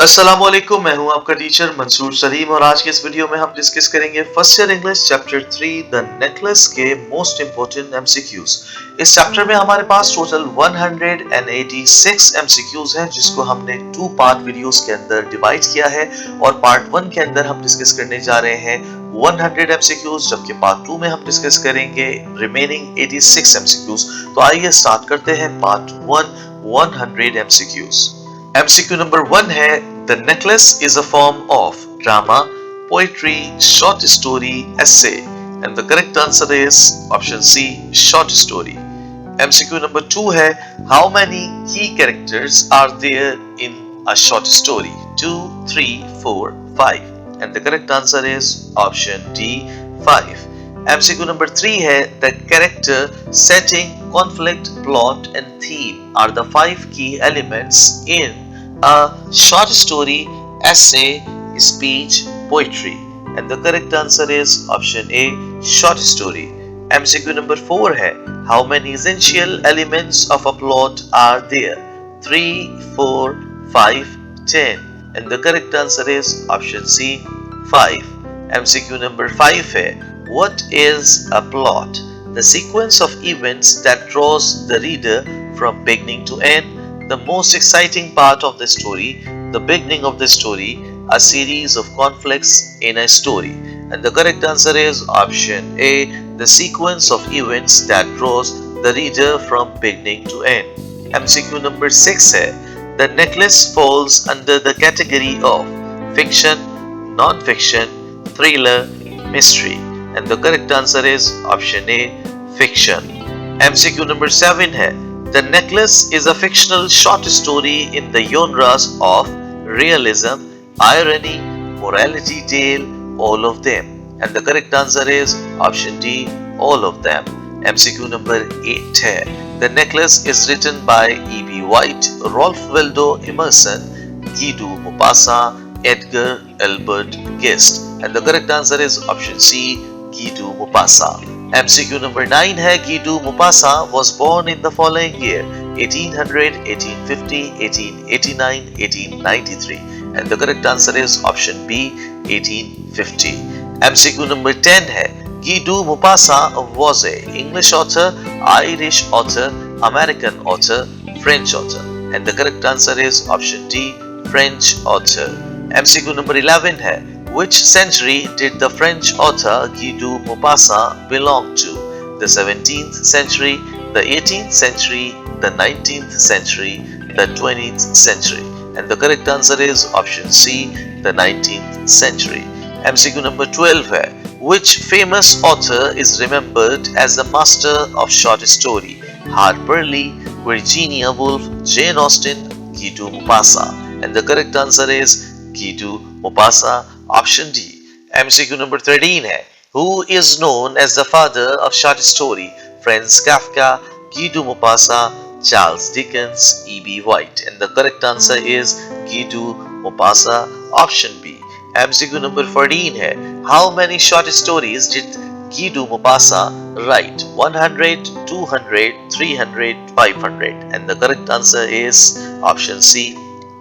अस्सलामुअलैकुम, मैं हूं आपका टीचर मंसूर सलीम और आज के इस वीडियो में हम डिस्कस करेंगे first year English chapter 3 the necklace के मोस्ट इंपोर्टेंट एमसीक्यूज। इस चैप्टर में हमारे पास टोटल 186 एमसीक्यूज हैं जिसको हमने 2 पार्ट वीडियोस के अंदर डिवाइड किया है और पार्ट 1 के अंदर हम डिस्कस करने जा रहे हैं 100 एमसीक्यूज, जबकि पार्ट 2 में हम डिस्कस करेंगे रिमेनिंग 86 एमसीक्यूज। तो आइए स्टार्ट करते हैं पार्ट 1 100 एमसीक्यूज। MCQ number 1 है The necklace is a form of drama, poetry, short story, essay, and the correct answer is option C, short story. MCQ number 2 है How many key characters are there in a short story? 2, 3, 4, 5, and the correct answer is option D, 5. MCQ number 3 है The character, setting, conflict, plot, and theme are the 5 key elements in a short story, essay, speech, poetry, and the correct answer is option A, short story. MCQ number 4 है How many essential elements of a plot are there? 3, 4, 5, 10, and the correct answer is option C, 5. MCQ number 5 है What is a plot? The sequence of events that draws the reader from beginning to end, the most exciting part of the story, the beginning of the story, a series of conflicts in a story. And the correct answer is option A, the sequence of events that draws the reader from beginning to end. MCQ number 6 है The necklace falls under the category of fiction, non-fiction, thriller, mystery. And the correct answer is option A, fiction. MCQ number 7 है The necklace is a fictional short story in the genres of realism, irony, morality tale, all of them. And the correct answer is option D, all of them. MCQ number 8 है The necklace is written by E.B. White, Ralph Waldo Emerson, Guido Maupassant, Edgar Albert Guest. And the correct answer is option C, Guido Maupassant. MCQ number 9 है Guido Maupassant was born in the following year 1800, 1850, 1889, 1893, and the correct answer is option B, 1850. MCQ number 10 है Guido Maupassant was a English author, Irish author, American author, French author, and the correct answer is option D, French author. MCQ number 11 है Which century did the French author Guido Maupassant belong to? The 17th century, the 18th century, the 19th century, the 20th century. And the correct answer is option C, the 19th century. MCQ number 12 है Which famous author is remembered as the master of short story? Harper Lee, Virginia Woolf, Jane Austen, Guido Maupassant. And the correct answer is Guido Maupassant, option D. MCQ number 13 है Who is known as the father of short story? Franz Kafka, Guido Maupassant, Charles Dickens, E.B. White. And the correct answer is Guido Maupassant, option B. MCQ number 14 है How many short stories did Guido Maupassant write? 100, 200, 300, 500. And the correct answer is option C,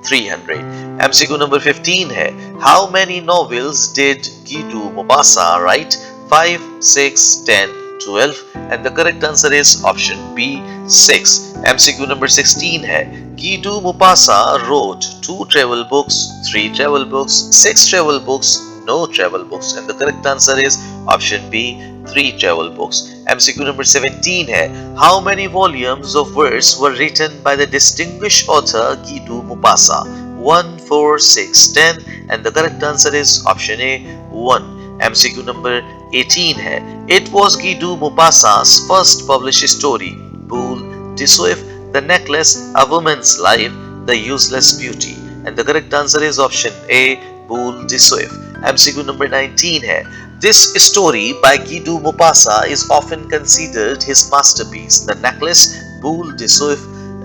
300. MCQ number 15 है How many novels did Guido Maupassant write? 5, 6, 10, 12, and the correct answer is option B, 6. MCQ number 16 है Guido Maupassant wrote 2 travel books, 3 travel books, 6 travel books, no travel books, and the correct answer is option B, 3 travel books. MCQ number 17 है How many volumes of verse were written by the distinguished author Guido Maupassant? 1, 4, 6, 10, and the correct answer is option A, 1. MCQ number 18 है It was Guido Maupassant's first published story, Boule de Suif, The Necklace, A Woman's Life, The Useless Beauty, and the correct answer is option A, Boule de Suif. MCQ number 19 है This story by Guido Maupassant is often considered his masterpiece, The Necklace, Boule de Suif,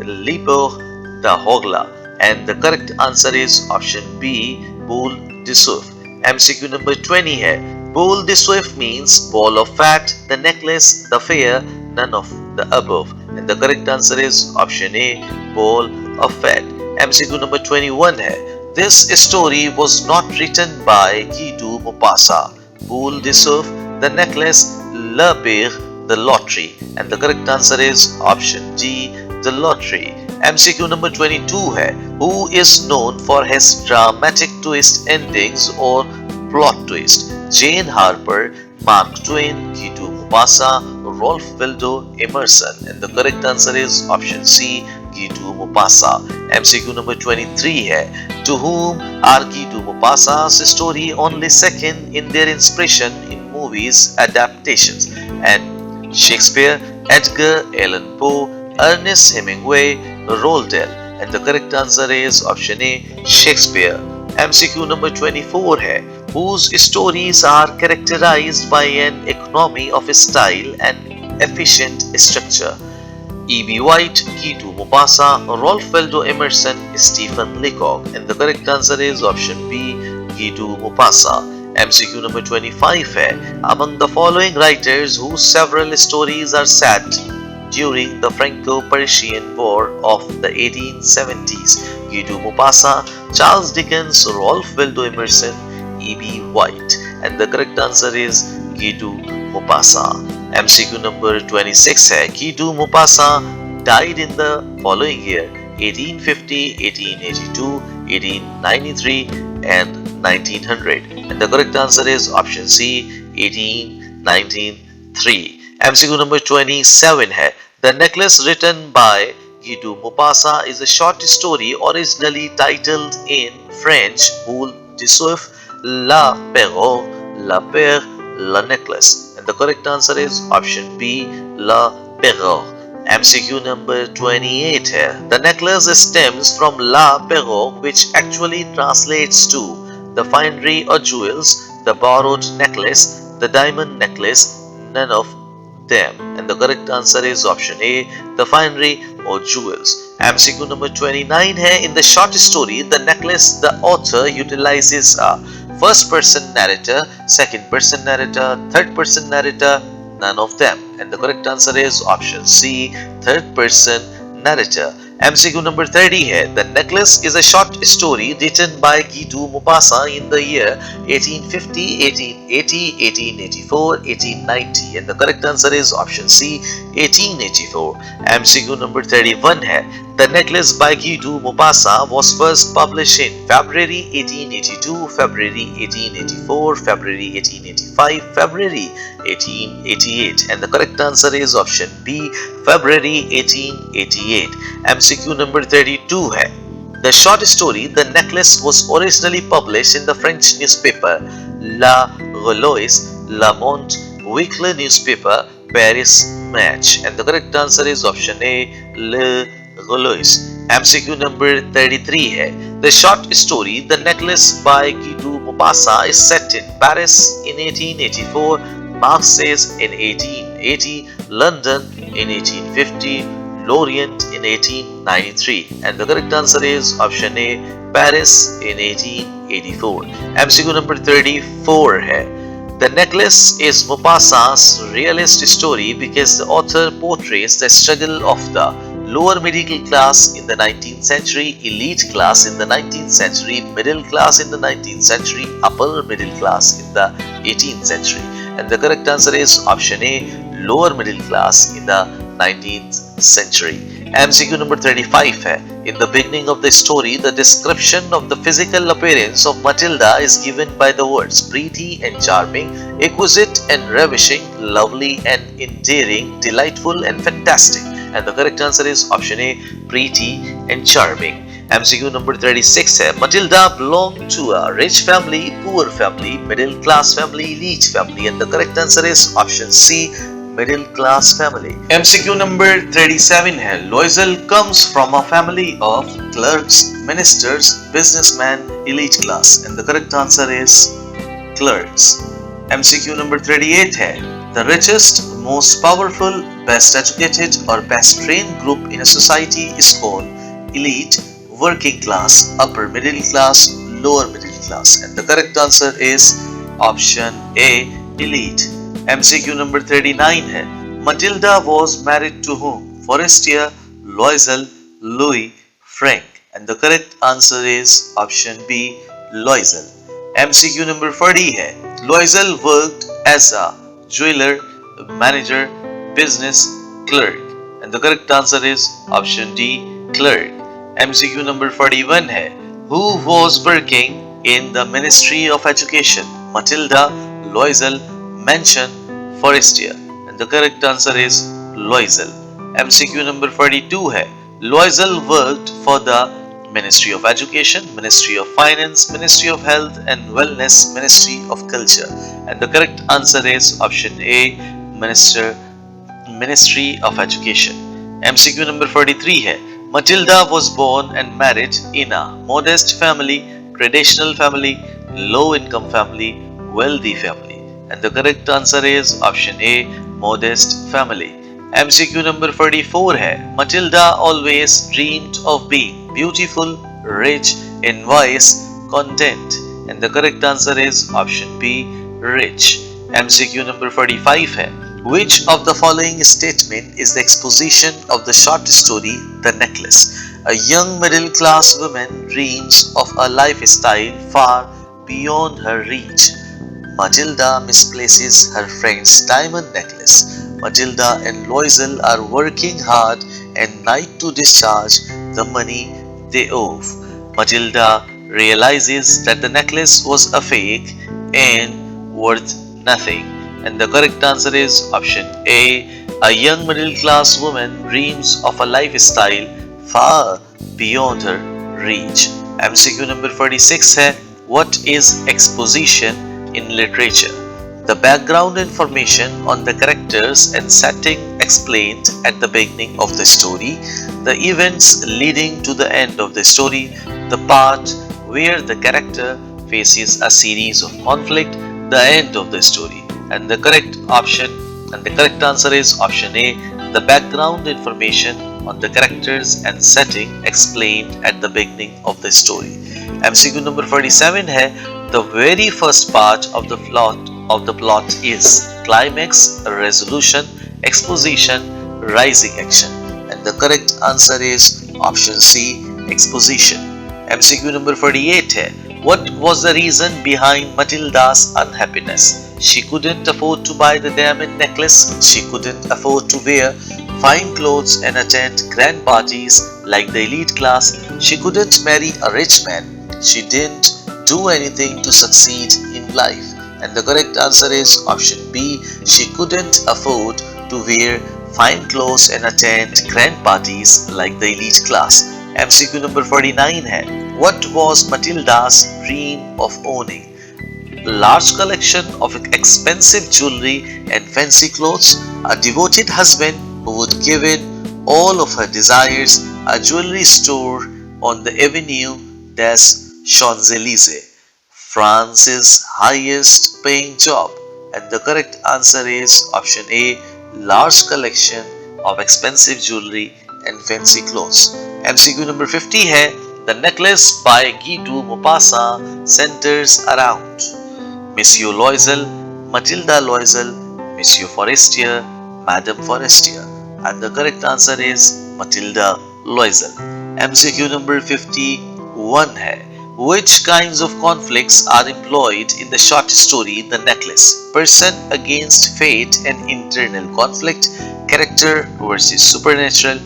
L'Épure de Hogla, and the correct answer is option B, Boule de Suif. MCQ number 20 है Boule de Suif means ball of fat, the necklace, the fair, none of the above, and the correct answer is option A, ball of fat. MCQ number 21 है This story was not written by Guy de Maupassant. Boule de Souf, The Necklace, Le Beurre, The Lottery. And the correct answer is option D, The Lottery. MCQ number 22 है, who is known for his dramatic twist endings or plot twist? Jane Harper, Mark Twain, Guy de Maupassant, Rolf Waldo Emerson. And the correct answer is option C, Guy de Maupassant. MCQ number 23 है, to whom are Guy de Maupassant's story only second in their inspiration in movies adaptations? And Shakespeare, Edgar Allan Poe, Ernest Hemingway, Roald Dahl. And the correct answer is option A, Shakespeare. MCQ number 24 है, whose stories are characterized by an economy of style and efficient structure? E.B. White, Guy de Maupassant, Rolf Waldo Emerson, Stephen Leacock. And the correct answer is option B, Guy de Maupassant. MCQ number 25 है, among the following writers whose several stories are set during the Franco-Prussian War of the 1870s? Guy de Maupassant, Charles Dickens, Rolf Waldo Emerson, E.B. White. And the correct answer is Guy de Maupassant. MCQ number 26 है, Guy de Maupassant died in the following year: 1850, 1882, 1893 and 1900. And the correct answer is option C, 1893. MCQ number 27 है, The Necklace written by Guy de Maupassant is a short story originally titled in French Boule de Souf, La Perrault, La Paire, La Necklace. And the correct answer is option B, La Perrault. MCQ number 28 है, The Necklace stems from La Perrault, which actually translates to the finery or jewels, the borrowed necklace, the diamond necklace, none of them. And the correct answer is option A, the finery or jewels. MCQ number 29 है, in the short story The Necklace, the author utilizes a first person narrator, second person narrator, third person narrator, none of them. And the correct answer is option C, third person narrator. MCQ number 30 है, The Necklace is a short story written by Guy de Maupassant in the year 1850, 1880, 1884, 1890. And the correct answer is option C, 1884. MCQ number 31 है, The Necklace by Guy de Maupassant was first published in February 1882, February 1884, February 1885, February 1888. And the correct answer is option B, February 1888. MCQ number 32 है, the short story The Necklace was originally published in the French newspaper La Gaulois, Le Monde, weekly newspaper Paris Match. And the correct answer is option A, Le Gaulois. MCQ number 33 है, the short story The Necklace by Guy de Maupassant is set in Paris in 1884, Marseille in 1880, London in 1850, Lorient in 1893. And the correct answer is option A, Paris in 1884. MCQ number 34 है, The Necklace is Maupassant's realist story because the author portrays the struggle of the lower middle class in the 19th century, elite class in the 19th century, middle class in the 19th century, upper middle class in the 18th century. And the correct answer is option A, lower middle class in the 19th century. MCQ number 35 है, in the beginning of the story, the description of the physical appearance of Mathilde is given by the words pretty and charming, exquisite and ravishing, lovely and endearing, delightful and fantastic. And the correct answer is option A, pretty and charming. MCQ number 36 है, Mathilde belonged to a rich family, poor family, middle class family, elite family. And the correct answer is option C, middle class family. MCQ number 37 है, Loisel comes from a family of clerks, ministers, businessmen, elite class. And the correct answer is clerks. MCQ number 38 है, the richest, most powerful, best educated or best trained group in a society is called elite, working class, upper middle class, lower middle class. And the correct answer is option A, elite. MCQ number 39 है, Mathilde was married to whom? Forestier, Loisel, Louis, Frank. and the correct answer is option B, Loisel. MCQ number 40 है. Loisel worked as a jeweler, manager, business clerk, and the correct answer is option D, clerk. MCQ number 41 है. Who was working in the Ministry of Education? Mathilde, Loisel, Mansoor, Forestier, and the correct answer is Loisel. MCQ number 42 है. Loisel worked for the Ministry of Education, Ministry of Finance, Ministry of Health and Wellness, Ministry of Culture, and the correct answer is option A, Ministry of Education. MCQ number 43 है. Mathilde was born and married in a modest family, traditional family, low income family, wealthy family, and the correct answer is option A, modest family. MCQ number 44 है. Mathilde always dreamed of being beautiful, rich, in wise, content, and the correct answer is option B, rich. MCQ number 45 है. Which of the following statement is the exposition of the short story The Necklace? A young middle class woman dreams of a lifestyle far beyond her reach. Mathilde misplaces her friend's diamond necklace. Mathilde and Loisel are working hard and night to discharge the money they owe. Mathilde realizes that the necklace was a fake and worth nothing. And the correct answer is option A. A young middle class woman dreams of a lifestyle far beyond her reach. MCQ number 46 है. What is exposition in literature? The background information on the characters and setting explained at the beginning of the story, the events leading to the end of the story, the part where the character faces a series of conflict, the end of the story. And the correct answer is option A, the background information on the characters and setting explained at the beginning of the story. MCQ number 47 है. The very first part of the plot is climax, resolution, exposition, rising action, and the correct answer is option C, exposition. MCQ number 48 है. What was the reason behind Mathilde's unhappiness? She couldn't afford to buy the diamond necklace. She couldn't afford to wear fine clothes and attend grand parties like the elite class. She couldn't marry a rich man. She didn't do anything to succeed in life. And the correct answer is option B. She couldn't afford to wear fine clothes and attend grand parties like the elite class. MCQ number 49 है. What was Mathilde's dream of owning? Large collection of expensive jewelry and fancy clothes, a devoted husband who would give in all of her desires, a jewelry store on the Avenue des Champs-Élysées, France's highest paying job, and the correct answer is option A, large collection of expensive jewelry and fancy clothes. MCQ number 50 है. The necklace by Maupassant centers around Monsieur Loisel, Mathilde Loisel, Monsieur Forestier, Madame Forestier, and the correct answer is Mathilde Loisel. MCQ number 51 है. Which kinds of conflicts are employed in the short story The Necklace? Person against fate and internal conflict, character versus supernatural,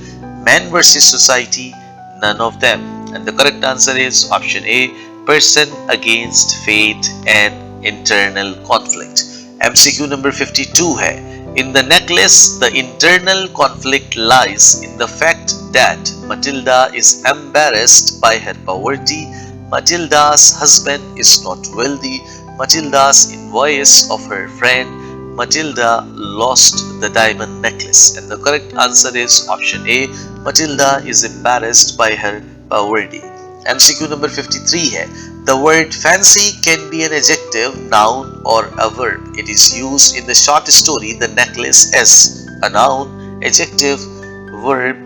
man versus society, none of them. And the correct answer is option A, person against fate and internal conflict. MCQ number 52 है. In The Necklace, the internal conflict lies in the fact that Mathilde is embarrassed by her poverty. Mathilde's husband is not wealthy. Mathilde's invoice of her friend. Mathilde lost the diamond necklace. And the correct answer is option A. Mathilde is embarrassed by her poverty. MCQ number 53 है. The word fancy can be an adjective, noun or a verb. It is used in the short story The Necklace as a noun, adjective, verb,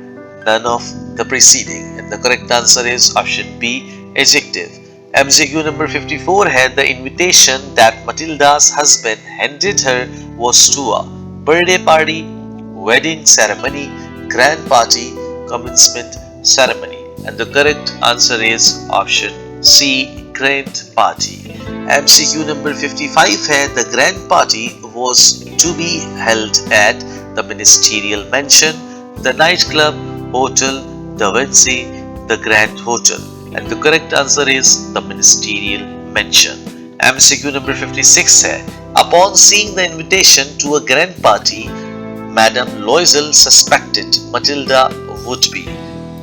none of the preceding. And the correct answer is option B, adjective. MCQ number 54 है. The invitation that Mathilde's husband handed her was to a birthday party, wedding ceremony, grand party, commencement ceremony. and the correct answer is option C, grand party. MCQ number 55 है the grand party was to be held at the ministerial mansion, the nightclub, hotel, the Vinci, the Grand Hotel, and the correct answer is the ministerial mansion. MCQ number 56 है upon seeing the invitation to a grand party, Madame Loisel suspected Mathilde would be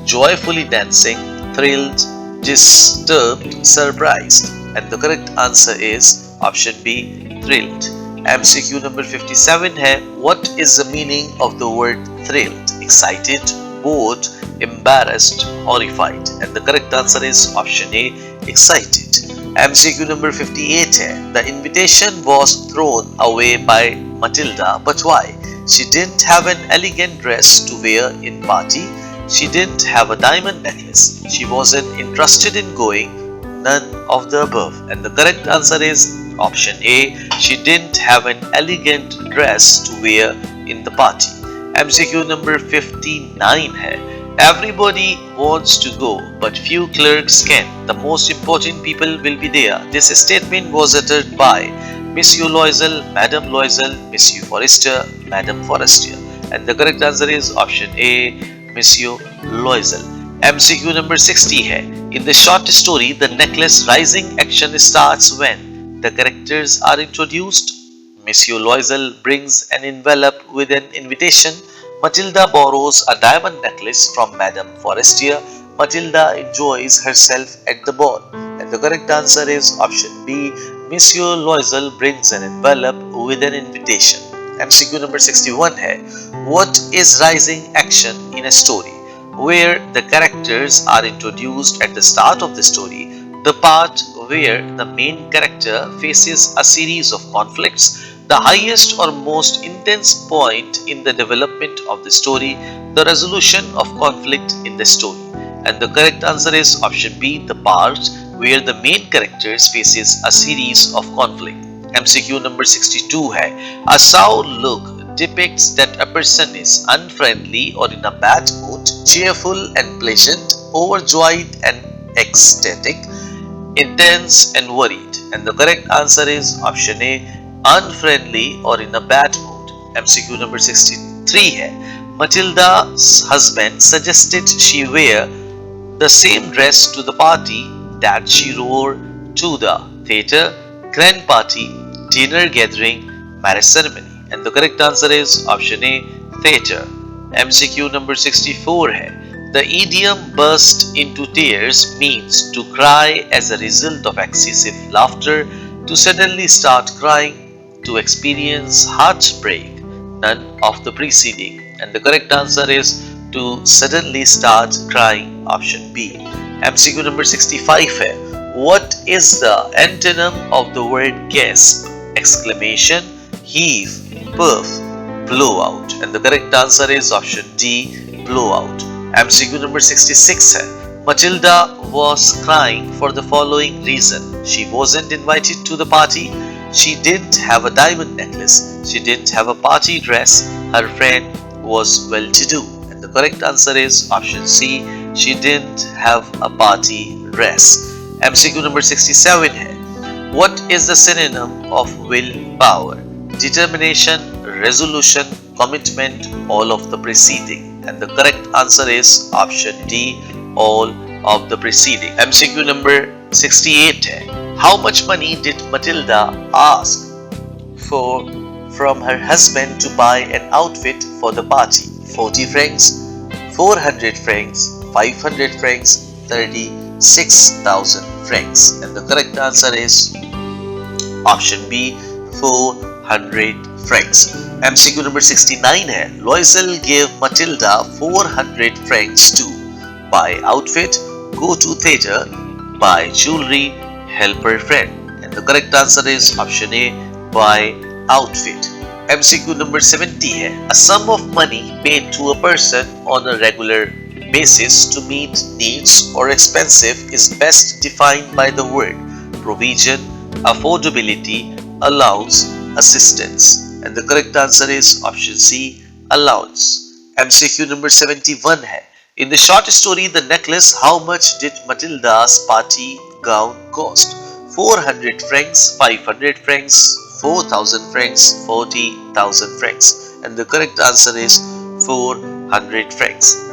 joyfully dancing, thrilled, disturbed, surprised, and the correct answer is option B, thrilled. MCQ number 57 है what is the meaning of the word thrilled? Excited, bored, embarrassed, horrified, and the correct answer is option A, excited. MCQ number 58 है the invitation was thrown away by Mathilde, but why? She didn't have an elegant dress to wear in party. She didn't have a diamond necklace. She wasn't interested in going. None of the above. And the correct answer is option A. She didn't have an elegant dress to wear in the party. MCQ number 59 है everybody wants to go, but few clerks can. The most important people will be there. This statement was uttered by Monsieur Loisel, Madame Loisel, Monsieur Forestier, Madame Forestier, and the correct answer is option A, Monsieur Loisel. MCQ number 60 है in the short story the necklace rising action starts when the characters are introduced. Monsieur Loisel brings an envelope with an invitation. Mathilde borrows a diamond necklace from Madame Forestier. Mathilde enjoys herself at the ball, and the correct answer is option B. Monsieur Loisel brings an envelope with an invitation. MCQ number 61 है what is rising action in a story? Where the characters are introduced at the start of the story, the part where the main character faces a series of conflicts, the highest or most intense point in the development of the story, the resolution of conflict in the story, and the correct answer is option B, the part where the main characters faces a series of conflict. MCQ number 62 है a sour look depicts that a person is unfriendly or in a bad mood, cheerful and pleasant, overjoyed and ecstatic, intense and worried, and the correct answer is option A, unfriendly or in a bad mood. MCQ number 63 है Mathilde's husband suggested she wear the same dress to the party that she wore to the theatre, grand party, dinner gathering, marriage ceremony, and the correct answer is option A, theatre. MCQ number 64 है the idiom burst into tears means to cry as a result of excessive laughter, to suddenly start crying, to experience heartbreak, none of the preceding, and the correct answer is to suddenly start crying, option B. MCQ number 65 है what is the antonym of the word gasp? Exclamation, heave, puff, blowout, and the correct answer is option D, blowout. MCQ number 66 है Mathilde was crying for the following reason. She wasn't invited to the party. She didn't have a diamond necklace. She didn't have a party dress. Her friend was well-to-do, and the correct answer is option C. She didn't have a party dress. MCQ number 67 है what is the synonym of willpower? Determination, resolution, commitment, all of the preceding, and the correct answer is option D, all of the preceding. MCQ number 68 है how much money did Mathilde ask for from her husband to buy an outfit for the party? 40 francs, 400 francs, 500 francs, 36,000 francs, and the correct answer is option B, 400 francs. MCQ number 69 है Loisel gave Mathilde 400 francs to buy outfit, go to theatre, buy jewelry, help her friend, and the correct answer is option A, buy outfit. MCQ number 70 है a sum of money paid to a person on a regular basis to meet needs or expenses is best defined by the word provision, affordability, allowance, assistance, and the correct answer is option C, allowance. MCQ number 71 है In the short story The Necklace, how much did Mathilda's party gown cost? 400 francs, 500 francs, 4000 francs, 40,000 francs. And the correct answer is 400 francs.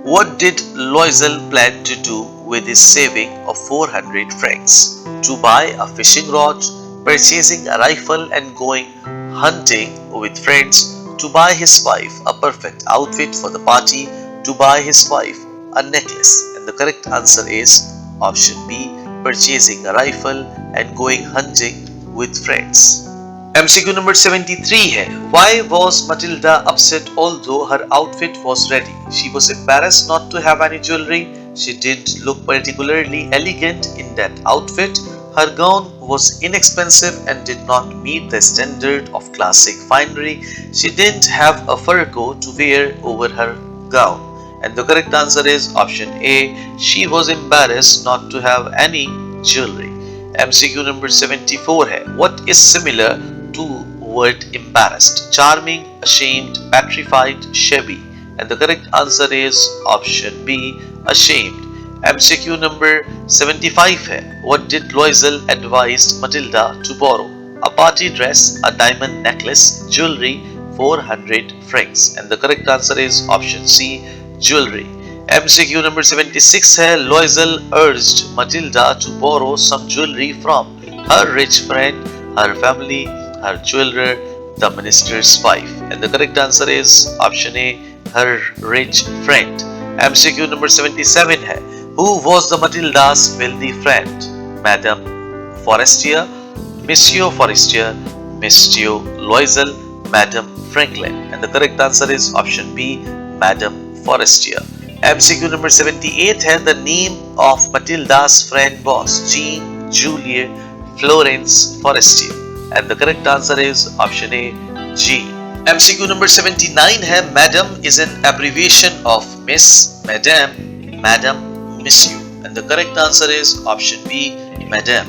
What did Loisel plan to do with his saving of 400 francs? To buy a fishing rod, purchasing a rifle and going hunting with friends, to buy his wife a perfect outfit for the party, to buy his wife a necklace. And the correct answer is option B, purchasing a rifle and going hunting with friends. MCQ number 73 है. Why was Matilda upset although her outfit was ready? She was embarrassed not to have any jewelry. She didn't look particularly elegant in that outfit. Her gown was inexpensive and did not meet the standard of classic finery. She didn't have a fur coat to wear over her gown. And the correct answer is option A. She was embarrassed not to have any jewelry. MCQ number 74 है. What is similar to word embarrassed? Charming, ashamed, petrified, shabby. And the correct answer is option B, ashamed. MCQ number 75 है. What did Loisel advise Matilda to borrow? A party dress, a diamond necklace, jewelry, 400 francs. And the correct answer is option C, jewelry. MCQ number 76 है. Loisel urged Matilda to borrow some jewelry from her rich friend, her family, her jeweler, the minister's wife. And the correct answer is option A, her rich friend. MCQ number 77 है. Who was the Matilda's wealthy friend? Madame Forestier, Monsieur Forestier, Monsieur Loisel, Madame Franklin. And the correct answer is option B, Madame Forestier. MCQ number 78 है. The name of Matilda's friend was Jean, Juliet, Florence Forestier. And the correct answer is option A, G. MCQ number 79 है. Madam is an abbreviation of Miss, Madame, Madam, Monsieur. And the correct answer is option B, Madame.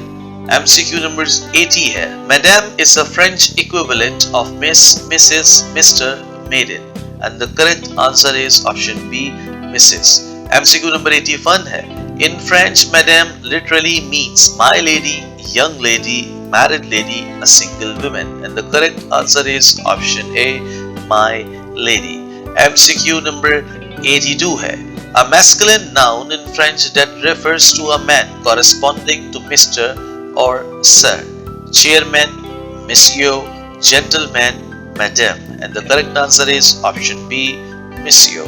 MCQ number 80 है. Madame is a French equivalent of Miss, Mrs, Mr, Maiden. And the correct answer is option B, Mrs. MCQ number 81 है. In French, Madame literally means my lady, young lady, married lady, a single woman. And the correct answer is option A, my lady. MCQ number 82 है. A masculine noun in French that refers to a man corresponding to Mr. or Sir. Chairman, Monsieur, gentleman, Madame. And the correct answer is option B, Monsieur.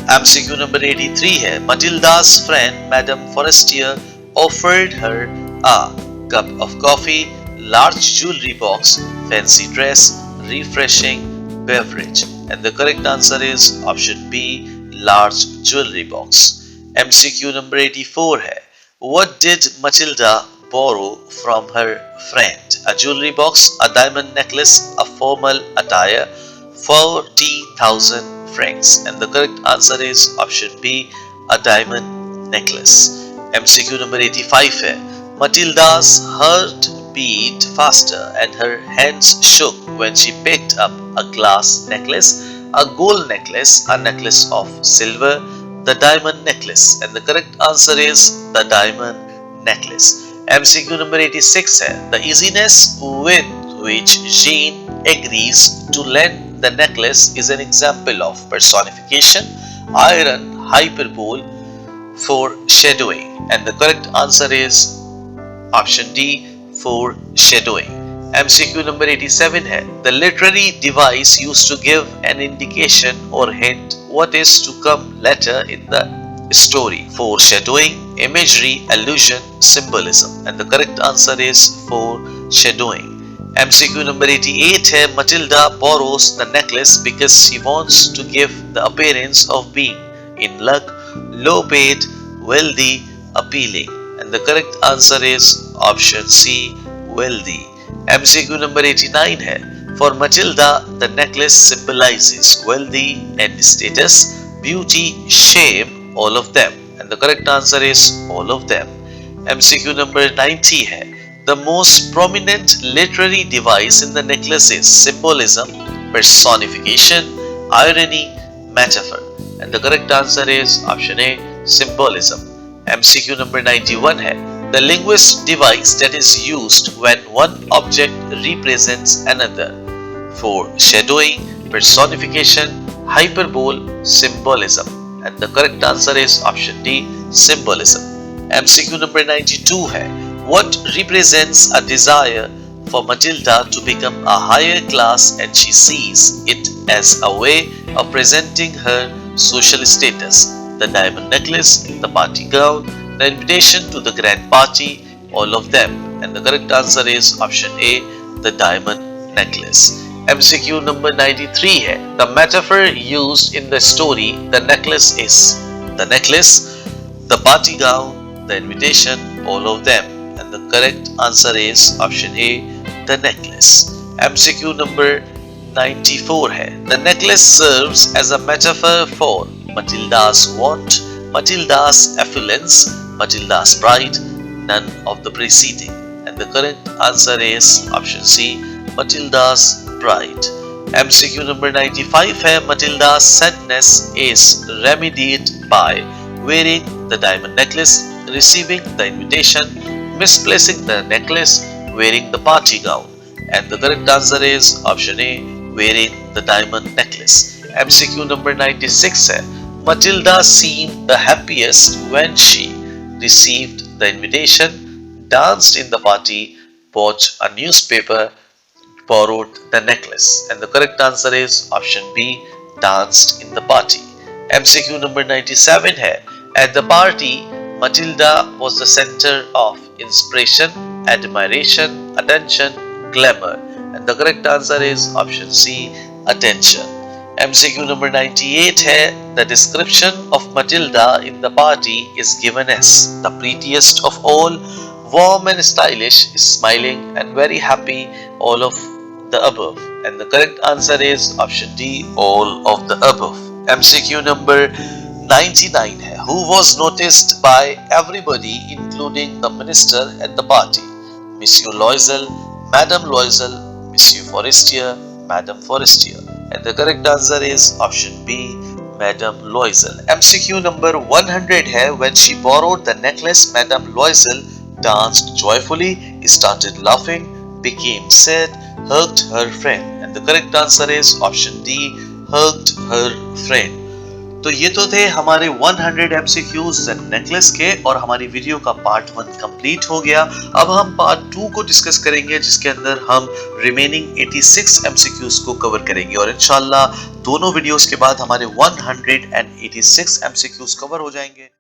MCQ number 83 है. Matilda's friend Madame Forestier offered her a cup of coffee, large jewelry box, fancy dress, refreshing beverage. And the correct answer is option B, large jewelry box. MCQ number 84 है. What did Matilda borrow from her friend? A jewelry box, a diamond necklace, a formal attire, 40,000 francs. And the correct answer is option B, a diamond necklace. MCQ number 85 है. Matilda's heart beat faster and her hands shook when she picked up a glass necklace, a gold necklace, a necklace of silver, the diamond necklace. And the correct answer is the diamond necklace. MCQ number 86 है. The easiness with which Jean agrees to lend the necklace is an example of personification, iron, hyperbole, foreshadowing. And the correct answer is option D, foreshadowing. MCQ number 87 है. The literary device used to give an indication or hint what is to come later in the story. Foreshadowing, imagery, allusion, symbolism. And the correct answer is foreshadowing. MCQ number 88 है. Matilda borrows the necklace because she wants to give the appearance of being in luck, low paid, wealthy, appealing. And the correct answer is option C, wealthy. MCQ number 89 है. For Matilda, the necklace symbolizes wealthy and status, beauty, shame, all of them. And the correct answer is all of them. MCQ number 90 है. The most prominent literary device in the necklace is symbolism, personification, irony, metaphor. and the correct answer is option A, symbolism. MCQ number 91 है the linguist device that is used when one object represents another for shadowing, personification, hyperbole, symbolism, and the correct answer is option D, symbolism. MCQ number 92 है what represents a desire for Mathilde to become a higher class and she sees it as a way of presenting her social status. The diamond necklace, the party gown, the invitation to the grand party, all of them. And the correct answer is option A, the diamond necklace. MCQ number 93 है the metaphor used in the story the necklace is. The necklace, the party gown, the invitation, all of them. And the correct answer is option A, the necklace. MCQ number 94 है the necklace serves as a metaphor for Mathilde's want, Mathilde's affluence, Mathilde's pride, none of the preceding. And the correct answer is option C, Mathilde's pride. MCQ number 95 है Mathilde's sadness is remedied by wearing the diamond necklace, receiving the invitation, misplacing the necklace, wearing the party gown. And the correct answer is option A, wearing the diamond necklace. MCQ number 96 है Mathilde seemed the happiest when she received the invitation, danced in the party, bought a newspaper, borrowed the necklace. And the correct answer is option B, danced in the party. MCQ number 97 है at the party Mathilde was the center of inspiration, admiration, attention, glamour. And the correct answer is option C, attention. MCQ number 98 है the description of Mathilde in the party is given as the prettiest of all, warm and stylish, smiling and very happy, all of the above. And the correct answer is option D, all of the above. MCQ number 99 है who was noticed by everybody including the minister at the party. Monsieur Loisel, Madame Loisel, Monsieur Forestier, Madame Forestier. And the correct answer is option B, Madame Loisel. MCQ number 100 है when she borrowed the necklace Madame Loisel danced joyfully, started laughing, became sad, hugged her friend. And the correct answer is option D, hugged her friend. तो ये तो थे हमारे 100 MCQs necklace के और हमारी video का पार्ट 1 कंप्लीट हो गया। अब हम पार्ट 2 को डिस्कस करेंगे जिसके अंदर हम रिमेनिंग 86 MCQs को कवर करेंगे और इंशाल्लाह दोनों वीडियोस के बाद हमारे 186 MCQs कवर हो जाएंगे।